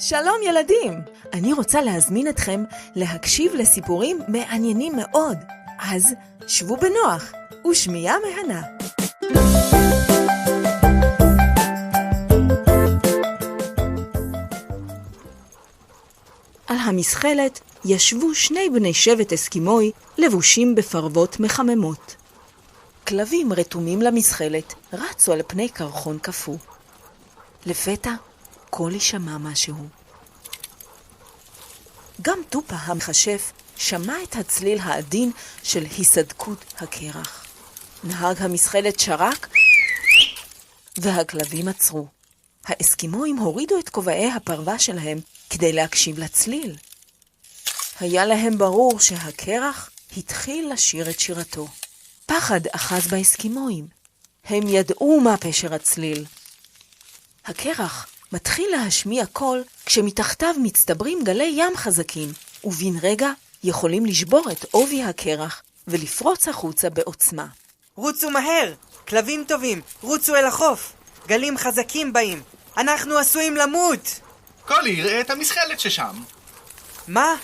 שלום ילדים, אני רוצה להזמין אתכם להקשיב לסיפורים מעניינים מאוד. אז שבו בנוח ושמיעה מהנה. על המסחלת ישבו שני בני שבט אסקימוי לבושים בפרוות מחממות. כלבים רתומים למסחלת רצו על פני קרחון קפוא. לפתע קולי שמע משהו. גם טופה המכשף שמע את הצליל העדין של היסדקות הקרח. נהג המסחלת שרק והכלבים עצרו. האסקימואים הורידו את כובעי הפרווה שלהם כדי להקשיב לצליל. היה להם ברור שהקרח התחיל לשיר את שירתו. פחד אחז באסקימואים. הם ידעו מה פשר הצליל. הקרח מתחיל להשמיע קול כשמתחתיו מצטברים גלי ים חזקים, ובין רגע יכולים לשבור את עובי הקרח ולפרוץ החוצה בעוצמה. רוצו מהר, כלבים טובים, רוצו אל החוף. גלים חזקים באים, אנחנו עשויים למות. קולי, ראה את המסחלת ששם. מה?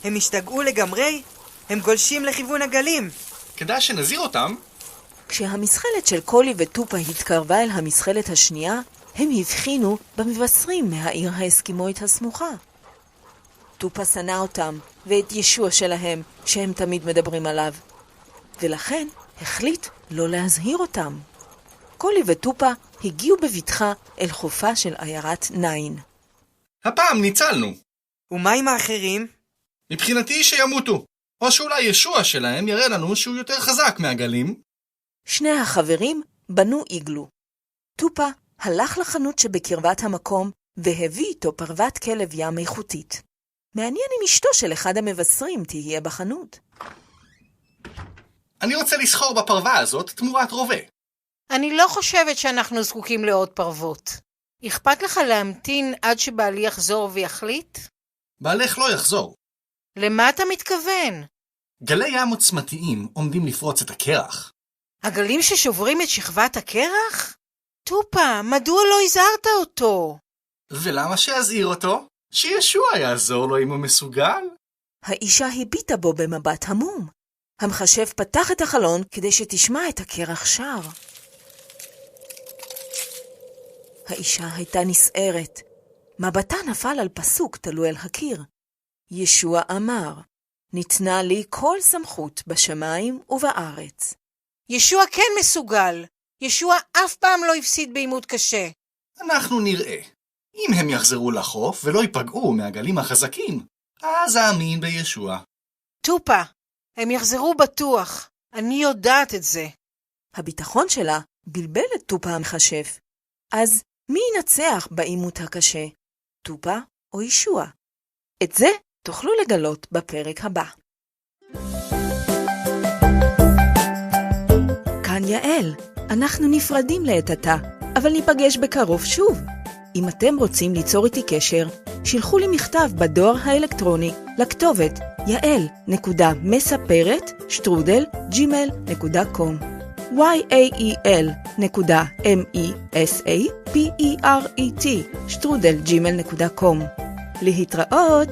הם השתגעו לגמרי? הם גולשים לכיוון הגלים. כדאי שנזהיר אותם. כשהמסחלת של קולי וטופה התקרבה אל המסחלת השנייה, הם הבחינו במבשרים מהעיר האסקימואית הסמוכה. טופה שנא אותם ואת ישוע שלהם שהם תמיד מדברים עליו, ולכן החליט לא להזהיר אותם. קולי וטופה הגיעו בבטחה אל חופה של עיירת ניין. הפעם ניצלנו. ומה עם האחרים? מבחינתי שימותו. או שאולי ישוע שלהם יראה לנו שהוא יותר חזק מהגלים. שני החברים בנו איגלו. טופה הלך לחנות שבקרבת המקום והביא איתו פרוות כלב ים איכותית. מעניין אם אשתו של אחד המבשרים תהיה בחנות. אני רוצה לסחור בפרווה הזאת תמורת רובה. אני לא חושבת שאנחנו זקוקים לעוד פרוות. אכפת לך להמתין עד שבעלי יחזור ויחליט? בעלך לא יחזור. למה אתה מתכוון? גלי ים עוצמתיים עומדים לפרוץ את הקרח. הגלים ששוברים את שכבת הקרח? טופה, מדוע לא הזהרת אותו? ולמה שיזהיר אותו? שישוע יעזור לו אם הוא מסוגל. האישה הביטה בו במבט המום. המכשף פתח את החלון כדי שתשמע את הקרח שר. האישה הייתה נסערת. מבטה נפל על פסוק תלוי על הקיר. ישוע אמר, ניתנה לי כל סמכות בשמיים ובארץ. ישוע כן מסוגל. ישוע אף פעם לא הפסיד בעימות קשה. אנחנו נראה. אם הם יחזרו לחוף ולא ייפגעו מהגלים החזקים, אז אאמין בישוע. טופה, הם יחזרו בטוח. אני יודעת את זה. הביטחון שלה בלבל את טופה המכשף. אז מי ינצח בעימות הקשה? טופה או ישוע? את זה תוכלו לגלות בפרק הבא. כאן יעל. אנחנו נפרדים לעת עתה, אבל ניפגש בקרוב שוב. אם אתם רוצים ליצור איתי קשר, שילחו לי מכתב בדואר האלקטרוני לכתובת yael.מספרת@gmail.com yael.mesaperet@gmail.com להתראות!